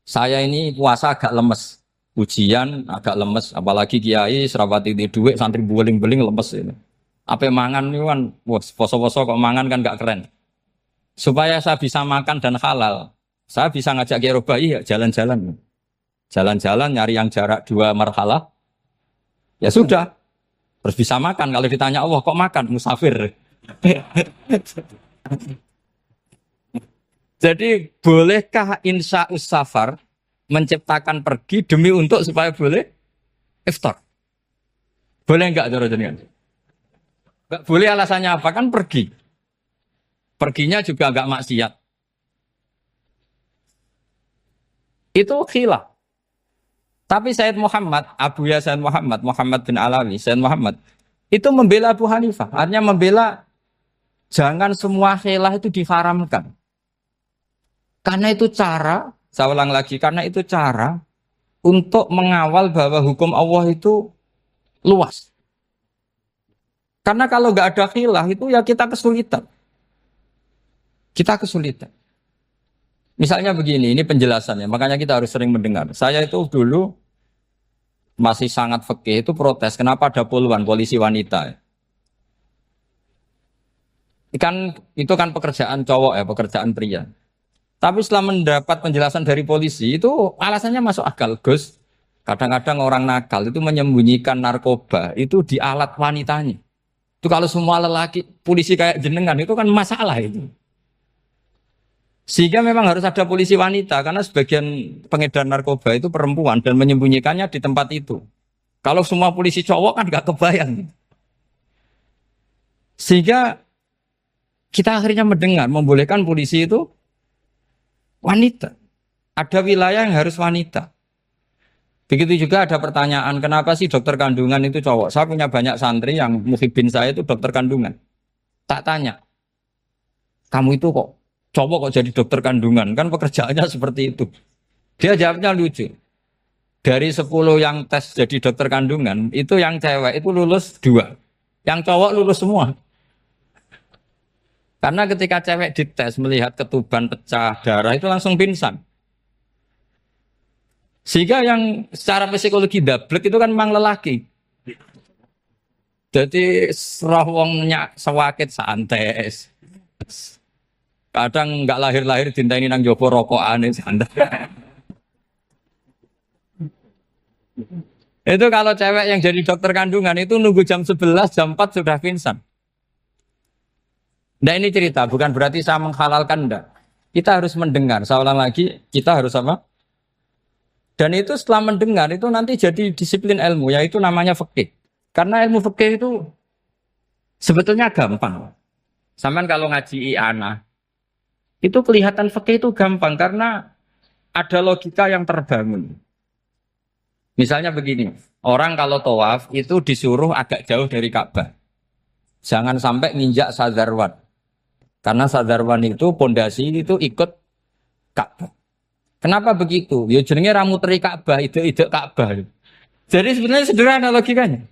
Saya ini puasa agak lemes. Ujian agak lemes. Apalagi kiai, serapati di duit, santri beling-beling lemes ini. Apa mangan itu kan, wah, poso-poso kok mangan kan gak keren. Supaya saya bisa makan dan halal, saya bisa ngajak Kiai Robai ya jalan-jalan. Jalan-jalan nyari yang jarak 2 marhalah, ya sudah. Terus bisa makan. Kalau ditanya Allah kok makan? Musafir. Jadi bolehkah insya safar menciptakan pergi demi untuk supaya boleh iftar? Boleh enggak cara jenengan? Enggak boleh, alasannya apa? Kan pergi. Perginya juga enggak maksiat. Itu khilaf. Tapi Sayyid Muhammad, Abu Ya Sayyid Muhammad, Muhammad bin Alawi, Sayyid Muhammad, itu membela Abu Hanifah. Artinya membela jangan semua khilaf itu diharamkan. Karena itu cara, saya ulang lagi, karena itu cara untuk mengawal bahwa hukum Allah itu luas. Karena kalau nggak ada khilaf itu ya kita kesulitan. Kita kesulitan. Misalnya begini, ini penjelasannya, makanya kita harus sering mendengar. Saya itu dulu masih sangat fikih itu protes, kenapa ada puluhan polisi wanita? Itu kan pekerjaan cowok ya, pekerjaan pria. Tapi setelah mendapat penjelasan dari polisi itu alasannya masuk akal, Gus. Kadang-kadang orang nakal itu menyembunyikan narkoba itu di alat wanitanya. Itu kalau semua lelaki polisi kayak jenengan itu kan masalah itu. Sehingga memang harus ada polisi wanita karena sebagian pengedar narkoba itu perempuan dan menyembunyikannya di tempat itu. Kalau semua polisi cowok kan gak kebayang. Sehingga kita akhirnya mendengar membolehkan polisi itu wanita. Ada wilayah yang harus wanita. Begitu juga ada pertanyaan, kenapa sih dokter kandungan itu cowok? Saya punya banyak santri yang muhibin saya itu dokter kandungan. Tak tanya, kamu itu kok cowok kok jadi dokter kandungan? Kan pekerjaannya seperti itu. Dia jawabnya lucu. Dari 10 yang tes jadi dokter kandungan, itu yang cewek itu lulus 2. Yang cowok lulus semua. Karena ketika cewek dites melihat ketuban pecah darah itu langsung pingsan. Sehingga yang secara psikologi dablek itu kan memang lelaki. Jadi serawongnya sewakit santai. Kadang nggak lahir-lahir dintaini nang jopo rokokan santai. Itu kalau cewek yang jadi dokter kandungan itu nunggu jam 11, jam 4 sudah pingsan. Nah ini cerita, bukan berarti saya menghalalkan, enggak. Kita harus mendengar, saya ulang lagi, kita harus apa? Dan itu setelah mendengar, itu nanti jadi disiplin ilmu, yaitu namanya fikih. Karena ilmu fikih itu sebetulnya gampang. Sampai kalau ngaji i'anah, itu kelihatan fikih itu gampang, karena ada logika yang terbangun. Misalnya begini, orang kalau tawaf itu disuruh agak jauh dari Ka'bah. Jangan sampai nginjak sadarwan. Karena sadarwan itu pondasi itu ikut Ka'bah. Kenapa begitu? Ya jenenge ra muteri Ka'bah, ide-ide Ka'bah. Jadi sebenarnya sederhana logikanya.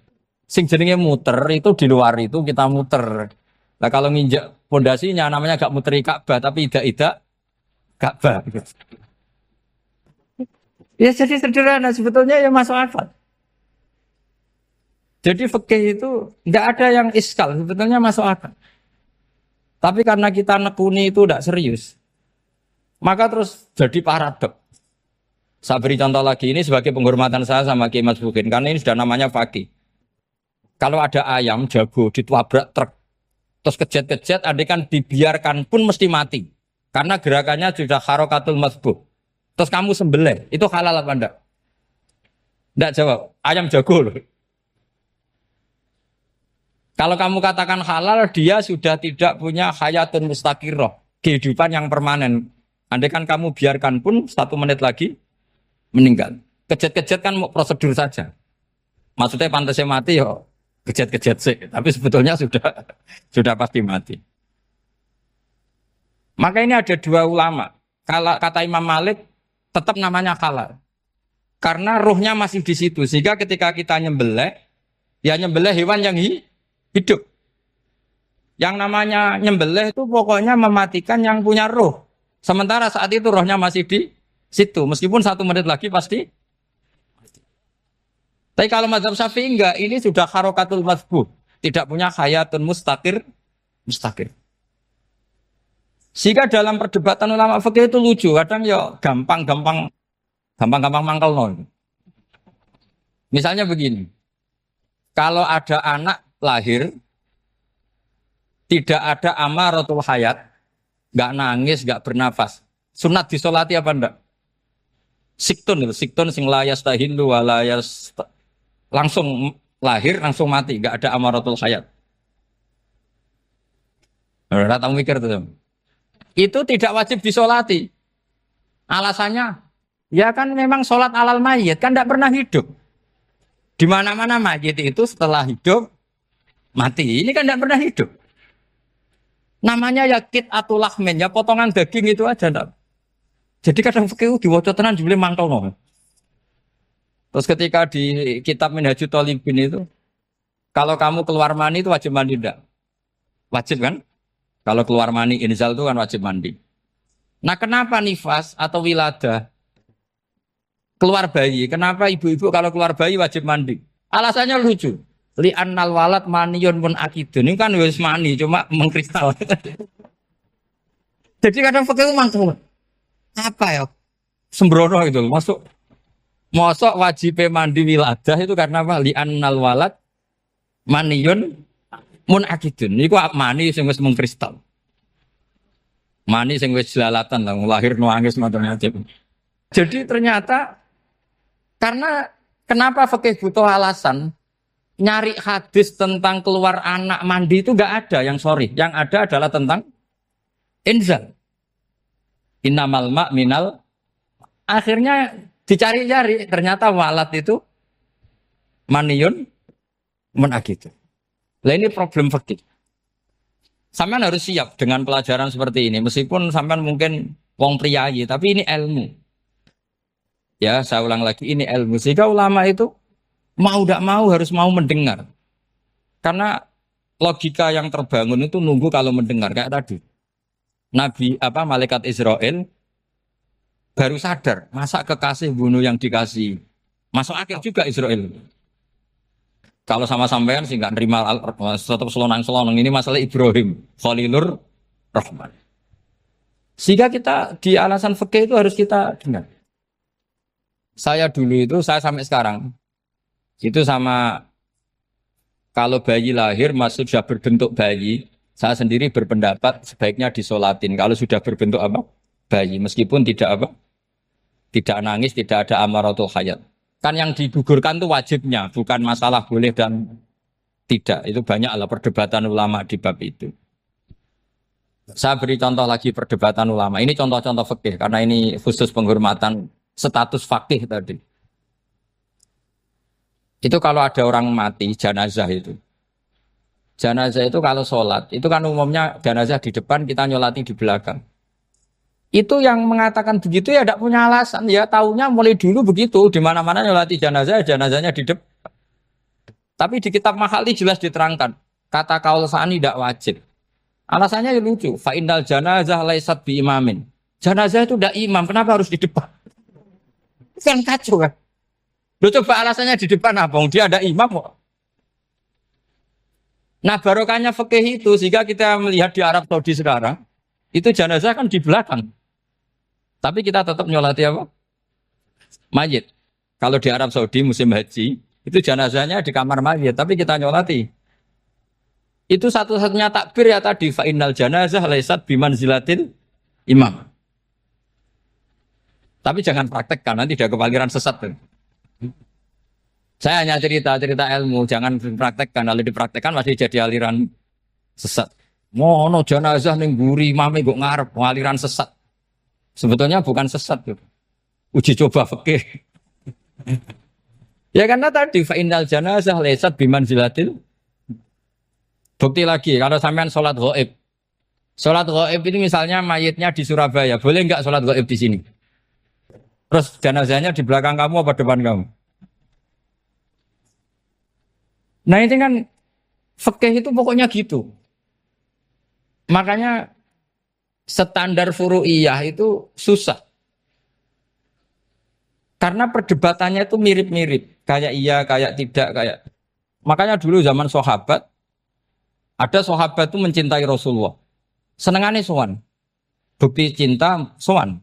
Sing jenenge muter itu di luar itu kita muter. Nah kalau nginjak pondasinya namanya gak muteri Ka'bah tapi ide-ide Ka'bah. Ya jadi sederhana sebetulnya ya masuk akal. Jadi fikih itu tidak ada yang iskal, sebetulnya masuk akal. Tapi karena kita nekuni itu tidak serius, maka terus jadi paradok. Saya beri contoh lagi, ini sebagai penghormatan saya sama Kiai Mas Bukin, karena ini sudah namanya fakih. Kalau ada ayam jago ditabrak truk, terus kejet-kejet, adekan dibiarkan pun mesti mati. Karena gerakannya sudah harokatul masbuh. Terus kamu sembelih, itu halal apa enggak? Enggak jawab, ayam jago loh. Kalau kamu katakan halal, dia sudah tidak punya hayatun mustaqirroh, kehidupan yang permanen. Andai kan kamu biarkan pun 1 menit lagi meninggal. Kejet-kejet kan prosedur saja. Maksudnya pantasnya mati ya kejet-kejet sih, tapi sebetulnya sudah pasti mati. Maka ini ada 2 ulama. Kalau kata Imam Malik tetap namanya halal. Karena ruhnya masih di situ. Sehingga ketika kita nyembelih, ya nyembelih hewan yang hidup. Yang namanya nyembelih itu pokoknya mematikan yang punya roh. Sementara saat itu rohnya masih di situ. Meskipun 1 menit lagi pasti. Tapi kalau mazhab Syafi'i enggak, ini sudah harokatul masbuh. tidak punya hayatun mustaqir. Sehingga dalam perdebatan ulama fikih itu lucu, kadang ya gampang mangkel nol. Misalnya begini, kalau ada anak lahir tidak ada amaratul hayat, nggak nangis, nggak bernafas, sunat disolati apa enggak? Siktun sing layas tahilu walayas langsung lahir langsung mati, nggak ada amaratul hayat. Ora tahu mikir tuh. Itu tidak wajib disolati. Alasannya, ya kan memang sholat alal mayit kan tidak pernah hidup. Di mana-mana mayit itu setelah hidup mati. Ini kan tidak pernah hidup. Namanya ya atau lahmin, ya potongan daging itu aja. Enggak. Jadi kadang fikih diwaca tenan jebule mangkel no. Terus ketika di kitab Minhajul Thalibin itu, kalau kamu keluar mani itu wajib mandi enggak? Wajib kan? Kalau keluar mani inzal itu kan wajib mandi. Nah kenapa nifas atau wiladah keluar bayi? Kenapa ibu-ibu kalau keluar bayi wajib mandi? Alasannya lucu. Li'annal walad maniyun pun akidun. Ini kan wis mani cuma mengkristal. Jadi kadang fikih mangkel. Apa ya? Sembrono gitu. Masuk wajib mandi wiladah itu karena apa? Li'annal walad maniyun mun akidun. Iku mani sing wis mengkristal. Mani sing wis jelalatan lah lahir nangis macam-macam. Jadi ternyata karena kenapa fikih butuh alasan nyari hadis tentang keluar anak mandi itu enggak ada yang sorry. Yang ada adalah tentang inzal. Innamal ma' minal. Akhirnya dicari-cari ternyata walad itu maniyun menakid. Lah ini problem fikih. Sampean harus siap dengan pelajaran seperti ini meskipun sampean mungkin wong priayi tapi ini ilmu. Ya, saya ulang lagi ini ilmu. Sehingga ulama itu mau tidak mau harus mau mendengar. Karena logika yang terbangun itu nunggu kalau mendengar kayak tadi. Nabi malaikat Israel baru sadar, masa kekasih bunuh yang dikasih. Masuk akal juga Israel. Kalau sama sampean sih nggak nerima tetap selonang-selonang ini masalah Ibrahim, Khalilur Rahman. Sehingga kita di alasan fikih itu harus kita dengar. Saya dulu itu, saya sampai sekarang itu sama kalau bayi lahir masih sudah berbentuk bayi. Saya sendiri berpendapat sebaiknya disolatin kalau sudah berbentuk bayi meskipun tidak tidak nangis, tidak ada amaratul hayat. Kan yang digugurkan itu wajibnya, bukan masalah boleh dan tidak. Itu banyaklah perdebatan ulama di bab itu. Saya beri contoh lagi perdebatan ulama. Ini contoh-contoh fikih karena ini khusus penghormatan status fakih tadi. Itu kalau ada orang mati jenazah itu. Jenazah itu kalau sholat, itu kan umumnya jenazah di depan, kita nyolati di belakang. Itu yang mengatakan begitu ya tidak punya alasan. Ya tahunya mulai dulu begitu, di mana-mana nyolati jenazah, jenazahnya di depan. Tapi di kitab Mahalli jelas diterangkan, kata kaul sani tidak wajib. Alasannya ya lucu, fa'indal janazah laisat bi imamin. Jenazah itu tidak imam, kenapa harus di depan? Kan kacau kan? Loh coba alasannya di depan apa? Dia ada imam kok. Nah barokahnya fikih itu sehingga kita melihat di Arab Saudi sekarang itu jenazah kan di belakang, tapi kita tetap nyolati mayit. Kalau di Arab Saudi musim haji itu jenazahnya di kamar mayit, tapi kita nyolati. Itu satu-satunya takbir ya tadi fa'innal janazah laisat bimanzilatil imam. Tapi jangan praktekkan nanti tidak kepaliran sesat. Saya hanya cerita ilmu, jangan dipraktekkan. Kalau dipraktekkan masih jadi aliran sesat. Mono jenazah ning mburi mame kok ngarep aliran sesat. Sebetulnya bukan sesat tuh. Uji coba fikih. Ya karena tadi fa innal janazah laisat bimanzilatil. Bukti lagi kalau sampean salat ghaib. Salat ghaib ini misalnya mayitnya di Surabaya, boleh enggak salat ghaib di sini? Terus jenazahnya di belakang kamu apa depan kamu? Nah ini kan fikih itu pokoknya gitu. Makanya standar furu'iyah itu susah. Karena perdebatannya itu mirip-mirip. Kayak iya, kayak tidak, kayak. Makanya dulu zaman sahabat, Ada sahabat itu mencintai Rasulullah. Senengannya sowan. Bukti cinta sowan.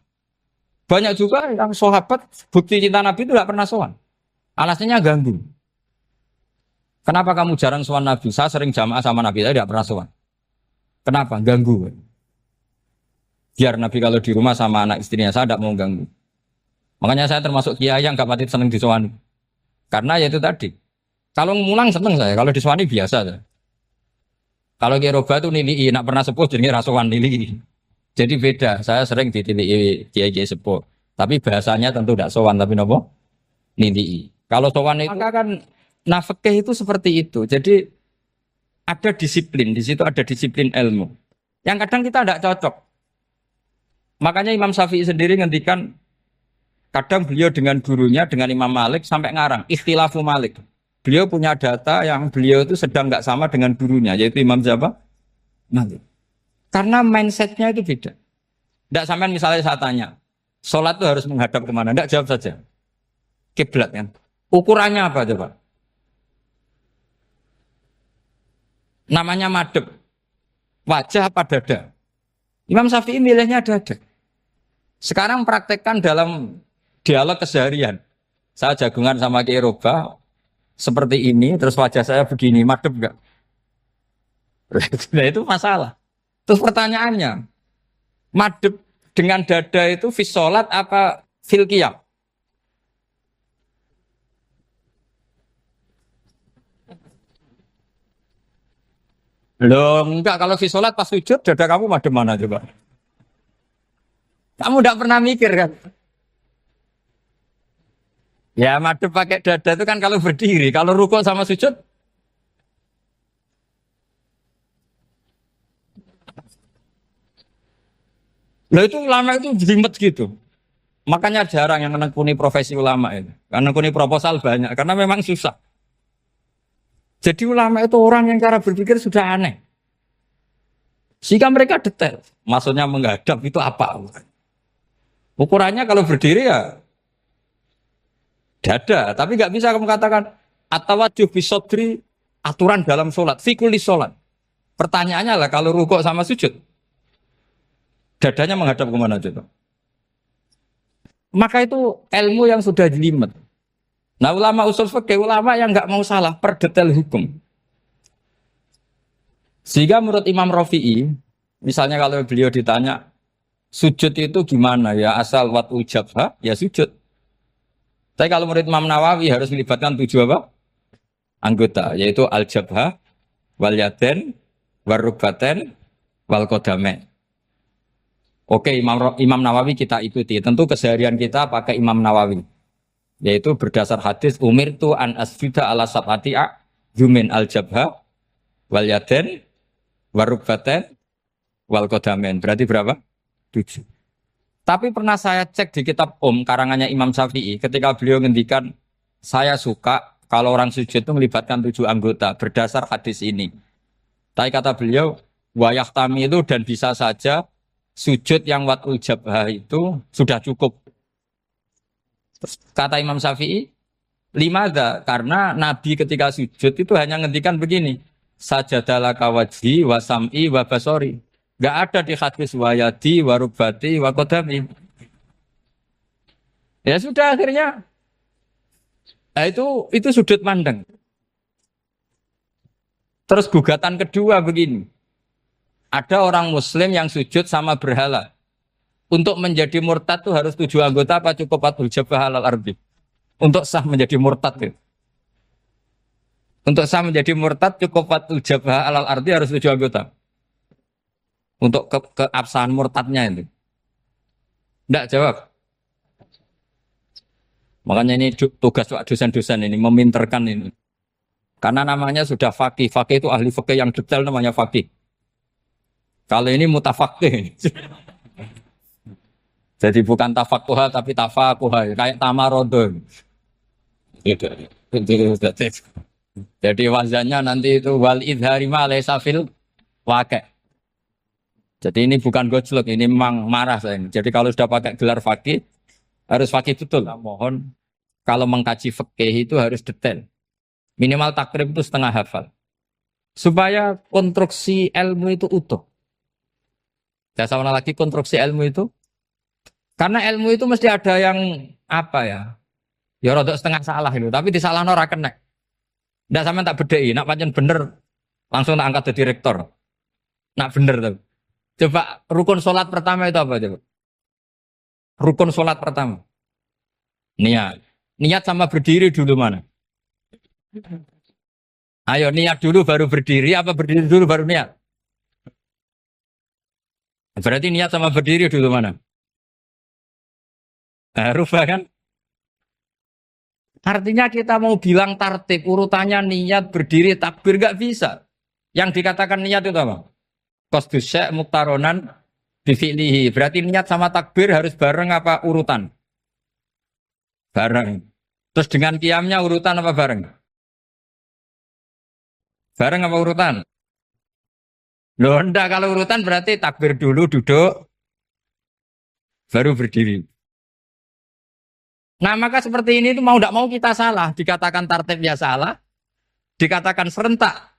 Banyak juga yang sahabat bukti cinta Nabi itu tidak pernah sowan. Alasannya ganggu. Kenapa kamu jarang sowan Nabi? Saya sering jamaah sama Nabi, saya tidak pernah sowan. Kenapa? Ganggu. Biar Nabi kalau di rumah sama anak istrinya, saya tidak mau ganggu. Makanya saya termasuk kiai yang gak pati seneng disowani. Karena ya itu tadi. Kalau ngulang seneng saya, kalau disowani biasa saya. Kalau kiai roba itu nilai, nak pernah sepuh jadi rasuan nilai. Jadi beda, saya sering ditilii kiai-kiai sepuh. Tapi bahasanya tentu tidak sowan, tapi nopo nilai. Kalau sowan itu maka kan nafkah itu seperti itu. Jadi ada disiplin, di situ ada disiplin ilmu. Yang kadang kita tidak cocok. Makanya Imam Syafi'i sendiri ngendikan kadang beliau dengan gurunya, dengan Imam Malik sampai ngarang ikhtilafu Malik. Beliau punya data yang beliau itu sedang nggak sama dengan gurunya, yaitu Imam siapa? Malik. Karena mindsetnya itu beda. Tidak sampai misalnya saya tanya, sholat itu harus menghadap kemana? Tidak, jawab saja. Kiblat kan. Ukurannya apa coba? Namanya madhep. Wajah apa dada? Imam Syafi'i milihnya dada. Sekarang praktekkan dalam dialog keseharian. Saya jagungan sama Kiai Roba seperti ini, terus wajah saya begini, madhep enggak? Nah itu masalah. Terus pertanyaannya, madhep dengan dada itu fis sholat apa fil qiyam? Loh, enggak, kalau fis sholat pas sujud, dada kamu madhep mana coba? Kamu enggak pernah mikir kan? Ya madhep pakai dada itu kan kalau berdiri, kalau rukuk sama sujud. Loh itu ulama itu jelimet gitu. Makanya jarang yang menekuni profesi ulama ini. Karena menekuni proposal banyak, karena memang susah. Jadi ulama itu orang yang cara berpikir sudah aneh. Sehingga mereka detail. Maksudnya menghadap itu apa? Ukurannya kalau berdiri ya dada. Tapi nggak bisa kamu katakan atawajjuh bisodri aturan dalam sholat. Fikuli sholat. Pertanyaannya lah kalau rukuk sama sujud. Dadanya menghadap kemana coba? Maka itu ilmu yang sudah jelimet. Nah ulama usul fikih, ulama yang nggak mau salah per detail hukum. Sehingga menurut Imam Rafi'i, misalnya kalau beliau ditanya, sujud itu gimana ya, asal wat ujabha, ya sujud. Tapi kalau menurut Imam Nawawi harus melibatkan 7 apa? Anggota, yaitu al-jabha, wal yaden, warubaten, wal kodame. Oke, Imam Nawawi kita ikuti. Tentu keseharian kita pakai Imam Nawawi. Yaitu berdasar hadis umirtu an asjuda ala sab'ati yumin al-jabha, wal yaden, warubaten, wal kodamen. Berarti berapa? 7. Tapi pernah saya cek di kitab karangannya Imam Syafi'i ketika beliau ngendikan saya suka kalau orang sujud itu melibatkan 7 anggota berdasar hadis ini. Tapi kata beliau wayah tami itu dan bisa saja sujud yang watul jabhah itu sudah cukup. Terus kata Imam Syafi'i, limada karena Nabi ketika sujud itu hanya ngendikan begini, sajadalah kawajhi wasam'i wabasori. Gak ada di hadis wayadi warubati wakodami. Ya sudah akhirnya, nah itu sudut pandang. Terus gugatan kedua begini, ada orang Muslim yang sujud sama berhala. Untuk menjadi murtad itu harus 7 anggota apa cukup watul jabhah alal ardi? Untuk sah menjadi murtad itu. Untuk sah menjadi murtad cukup watul jabhah alal ardi harus 7 anggota. Untuk keabsahan murtadnya itu. Tidak jawab. Makanya ini tugas dosen-dosen ini meminterkan ini. Karena namanya sudah faqih. Faqih itu ahli fikih yang detail namanya faqih. Kalau ini mutafaqih. Jadi bukan tafakuha tapi tafakuha. Kayak tamarodon. Gitu. Jadi wazannya nanti itu wal idhari ma laysa fil waqi'. Jadi ini bukan gojlok, ini memang marah saya. Jadi kalau sudah pakai gelar fakih, harus fakih betul. Nah, mohon kalau mengkaji fikih itu harus detail. Minimal takrib itu setengah hafal. supaya konstruksi ilmu itu utuh. Saya sama lagi konstruksi ilmu itu, karena ilmu itu mesti ada yang apa ya? Ya rodok setengah salah itu, tapi disalahno ora kena. Ndak sampean tak bedheki, nak pancen bener langsung tak angkat jadi rektor. Nak bener tuh. Coba rukun sholat pertama itu apa coba? Rukun sholat pertama. Niat. Niat sama berdiri dulu mana? Ayo niat dulu baru berdiri, apa berdiri dulu baru niat? Berarti niat sama berdiri dulu mana? Rubah kan? Artinya kita mau bilang tartib, urutannya niat, berdiri, takbir, gak bisa. Yang dikatakan niat itu apa? Qasdus syai' muktaronan bifi'lihi. Berarti niat sama takbir harus bareng apa urutan? Bareng. Terus dengan qiyamnya urutan apa bareng? Bareng apa urutan? Loh enggak, kalau urutan berarti takbir dulu, duduk, baru berdiri. Nah maka seperti ini itu mau tidak mau kita salah. Dikatakan tartibnya salah, dikatakan serentak,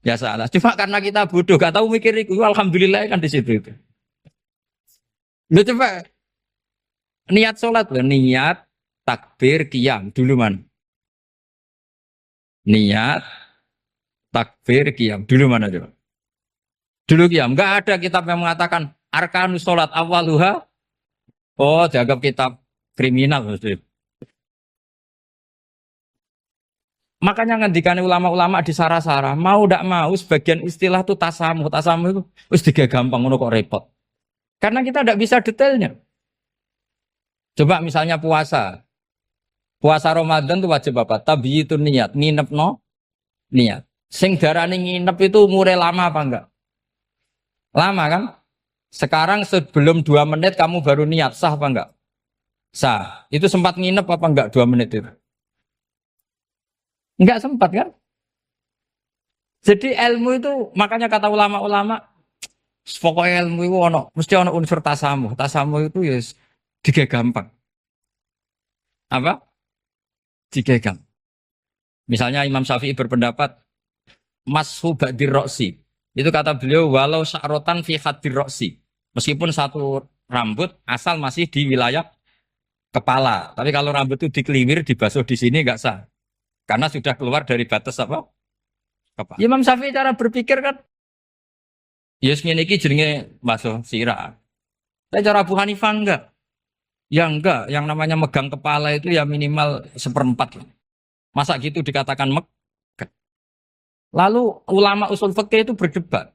ya salah. Cuma karena kita bodoh, gak tahu mikir itu. Alhamdulillah kan di situ itu. Lu coba niat sholat loh, niat takbir qiyam dulu man. Niat takbir qiyam dulu mana coba? Dulu qiyam. Enggak ada kitab yang mengatakan arkanus sholat awaluha. Oh, dianggap kitab kriminal maksudnya. Makanya ngendikane ulama-ulama di Sarah-Sarah, mau tidak mau sebagian istilah itu tasamuh. Tasamuh itu wis digawe gampang ngono kok repot. Karena kita tidak bisa detailnya. Coba misalnya puasa. Puasa Ramadan itu wajib apa? Tabiyyitun niat, nginep no niat. Sing darani nginep itu umure lama apa enggak? Lama kan? Sekarang sebelum 2 menit kamu baru niat, sah apa enggak? Sah. Itu sempat nginep apa enggak 2 menit itu? Enggak sempat kan? Jadi ilmu itu makanya kata ulama-ulama pokoknya ilmu itu mesti ono unsur tasamuh. Tasamuh itu ya digawe gampang. Apa? Digawe gampang. Misalnya Imam Syafi'i berpendapat mashu ba'dir roksi. Itu kata beliau walau sya'rotan fi hadir roksi. Meskipun satu rambut asal masih di wilayah kepala. Tapi kalau rambut itu dikeliwir, dibasuh di sini enggak sah. Karena sudah keluar dari batas apa? Kepala. Imam Syafi'i cara berpikir kan ya ngene iki jenenge basuh sirah. Tapi cara Abu Hanifah enggak. Ya enggak, yang namanya megang kepala itu ya minimal 1/4. Masa gitu dikatakan megang. Lalu ulama usul fikih itu berdebat.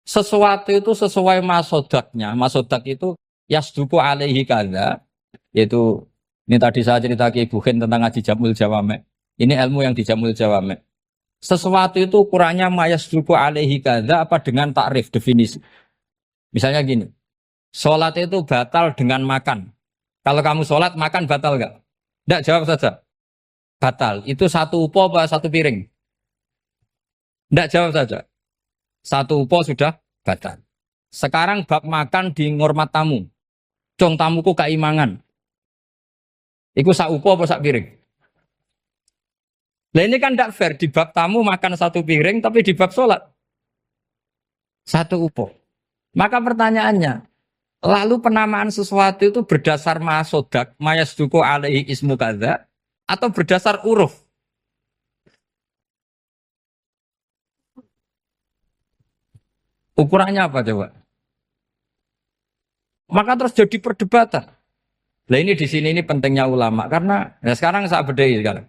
Sesuatu itu sesuai masodaknya. Masodak itu yasduku alaihi kadza, yaitu ini tadi saya cerita ke Ibu Khen tentang ngaji Jamul Jawame. Ini ilmu yang di Jamul Jawame. Sesuatu itu ukurannya mayasduku alaihi kadza apa dengan takrif definisi. Misalnya gini. Sholat itu batal dengan makan. Kalau kamu sholat makan batal enggak? Enggak, jawab saja. Batal. Itu satu upo apa satu piring? Enggak, jawab saja. Satu upo sudah batal. Sekarang bab makan di ngormat tamu. Cong tamuku kaimangan. Iku sak upo apa sak piring? Nah ini kan tidak fair. Di bab tamu makan satu piring, tapi di bab sholat satu upo. Maka pertanyaannya, lalu penamaan sesuatu itu berdasar masodak, mayasduku alaihi ismu kadza, atau berdasar uruf? Ukurannya apa coba? Maka terus jadi perdebatan. Nah ini di sini ini pentingnya ulama karena ya sekarang saya bedai sekarang.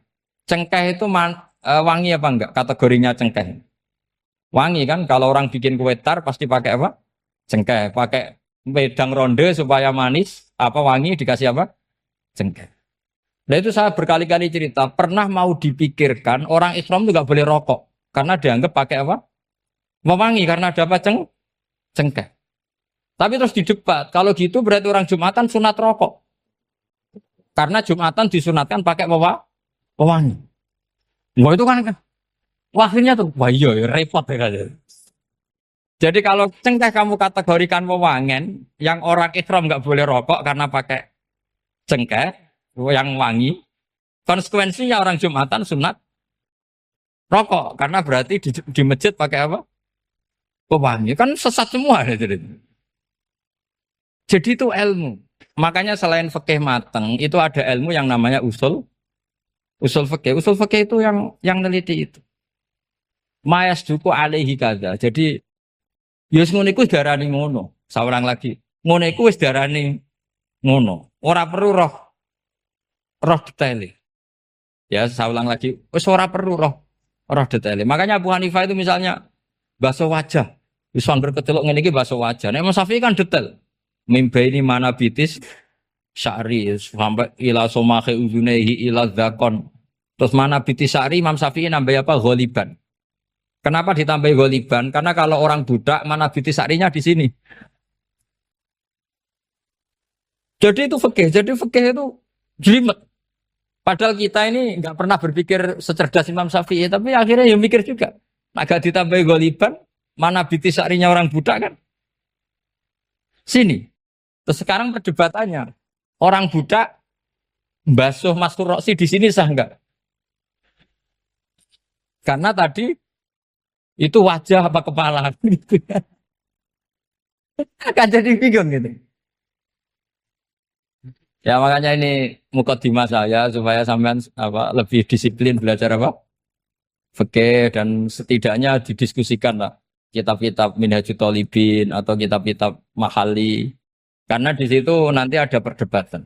Cengkeh itu wangi apa enggak? Kategorinya cengkeh. Wangi kan kalau orang bikin kue tar pasti pakai apa? Cengkeh. Pakai wedang ronde supaya manis, apa wangi dikasih apa? Cengkeh. Nah itu saya berkali-kali cerita pernah mau dipikirkan orang Islam juga boleh rokok karena dianggap pakai apa? Mewangi karena ada apa? Cengkeh. Tapi terus didebat, kalau gitu berarti orang Jumatan sunat rokok. Karena Jumatan disunatkan pakai pewangi. Wah itu kan, akhirnya tuh, wah iya ya, repot ya kan. Jadi kalau cengkeh kamu kategorikan pewangen, yang orang Islam nggak boleh rokok karena pakai cengkeh, yang wangi, konsekuensinya orang Jumatan sunat rokok karena berarti di masjid pakai apa? Pewangi kan sesat semua ya, jadi itu ilmu. Makanya selain fikih mateng itu ada ilmu yang namanya usul fikih. Usul fikih itu yang neliti itu. Mayas duku alaihi kada. Jadi yus ngono iku darani ngono. Seorang lagi. Ngono iku wis darani ngono. Ora perlu roh detail. Ya, saya ulang lagi. Wis ora perlu roh detail. Makanya Abu Hanifah itu misalnya basuh wajah. Wis anggar kecelok ngene iki basuh wajah. Nek Imam Syafi'i kan detail. Mimba ini mana bitis syari sampai ila somahe uzunehi ila zakon. Terus mana bitis syari Imam Syafi'i nambah apa? Ghaliban. Kenapa ditambah ghaliban? Karena kalau orang budak mana bitis syarinya di sini. Jadi itu fikih. Jadi fikih itu jelimet. Padahal kita ini nggak pernah berpikir secerdas Imam Syafi'i, tapi akhirnya ya mikir juga. Agak ditambah ghaliban, mana bitis syarinya orang budak kan? Sini. Terus sekarang perdebatannya, orang budak basuh mastur roksi di sini sah enggak? Karena tadi itu wajah apa kepala gitu kan. Kan jadi bingung gitu. Ya makanya ini mukadimah saya supaya sampean apa lebih disiplin belajar apa? Fikih dan setidaknya didiskusikan lah kitab-kitab Minhajut Thalibin atau kitab-kitab Mahali. Karena di situ nanti ada perdebatan.